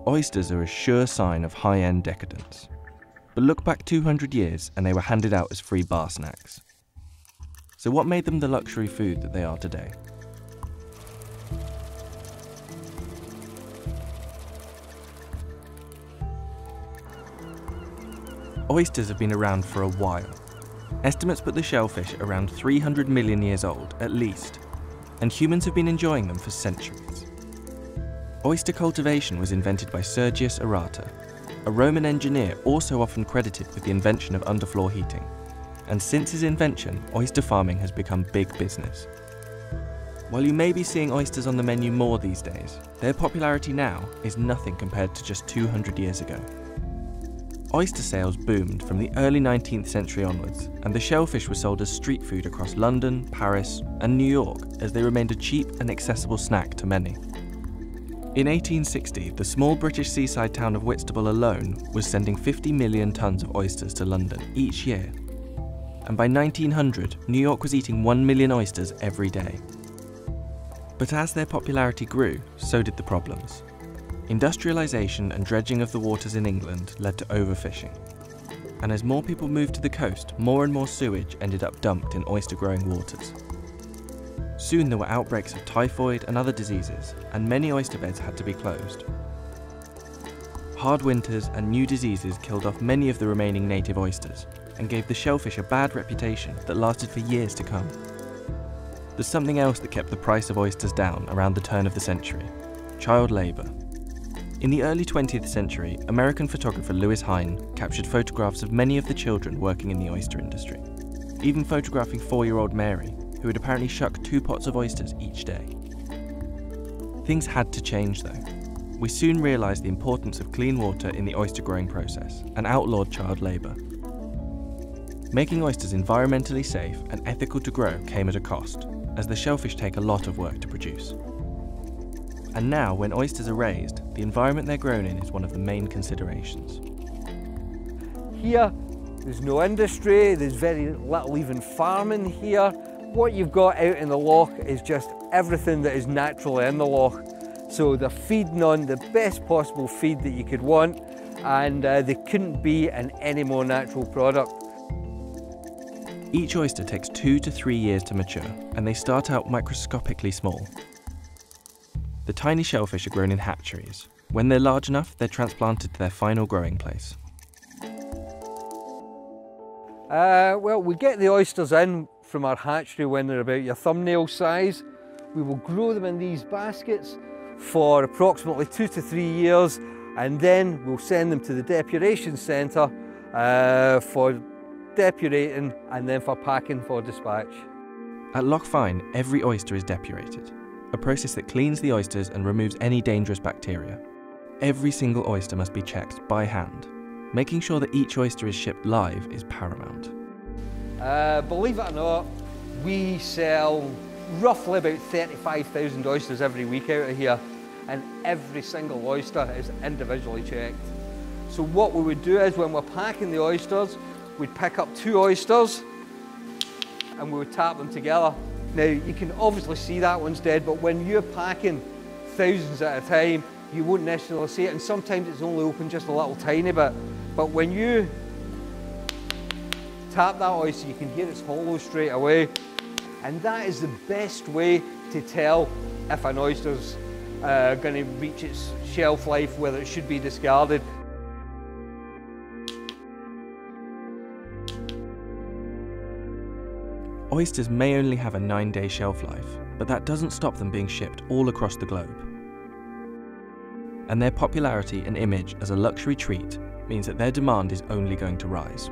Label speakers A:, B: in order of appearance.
A: oysters are a sure sign of high-end decadence. But look back 200 years and they were handed out as free bar snacks. So what made them the luxury food that they are today? Oysters have been around for a while. Estimates put the shellfish around 300 million years old, at least, and humans have been enjoying them for centuries. Oyster cultivation was invented by Sergius Arata, a Roman engineer also often credited with the invention of underfloor heating. And since his invention, oyster farming has become big business. While you may be seeing oysters on the menu more these days, their popularity now is nothing compared to just 200 years ago. Oyster sales boomed from the early 19th century onwards, and the shellfish were sold as street food across London, Paris, and New York as they remained a cheap and accessible snack to many. In 1860, the small British seaside town of Whitstable alone was sending 50 million tons of oysters to London each year. And by 1900, New York was eating 1 million oysters every day. But as their popularity grew, so did the problems. Industrialisation and dredging of the waters in England led to overfishing. And as more people moved to the coast, more and more sewage ended up dumped in oyster-growing waters. Soon there were outbreaks of typhoid and other diseases, and many oyster beds had to be closed. Hard winters and new diseases killed off many of the remaining native oysters, and gave the shellfish a bad reputation that lasted for years to come. There's something else that kept the price of oysters down around the turn of the century: child labour. In the early 20th century, American photographer Lewis Hine captured photographs of many of the children working in the oyster industry, even photographing 4-year-old Mary, who would apparently shuck 2 pots of oysters each day. Things had to change though. We soon realised the importance of clean water in the oyster growing process and outlawed child labour. Making oysters environmentally safe and ethical to grow came at a cost, as the shellfish take a lot of work to produce. And now, when oysters are raised, the environment they're grown in is one of the main considerations.
B: Here, there's no industry, there's very little even farming here. What you've got out in the loch is just everything that is naturally in the loch. So they're feeding on the best possible feed that you could want, and they couldn't be in any more natural product.
A: Each oyster takes 2 to 3 years to mature, and they start out microscopically small. The tiny shellfish are grown in hatcheries. When they're large enough, they're transplanted to their final growing place.
B: Well, we get the oysters in from our hatchery when they're about your thumbnail size. We will grow them in these baskets for approximately 2 to 3 years, and then we'll send them to the depuration centre for depurating and then for packing for dispatch.
A: At Loch Fyne, every oyster is depurated, a process that cleans the oysters and removes any dangerous bacteria. Every single oyster must be checked by hand. Making sure that each oyster is shipped live is paramount.
B: Believe it or not, we sell roughly about 35,000 oysters every week out of here, and every single oyster is individually checked. So what we would do is, when we're packing the oysters, we'd pick up 2 oysters and we would tap them together. Now, you can obviously see that one's dead, but when you're packing thousands at a time, you won't necessarily see it, and sometimes it's only open just a little tiny bit. But when you tap that oyster, you can hear it's hollow straight away. And that is the best way to tell if an oyster's going to reach its shelf life, whether it should be discarded.
A: Oysters may only have a 9-day shelf life, but that doesn't stop them being shipped all across the globe. And their popularity and image as a luxury treat means that their demand is only going to rise.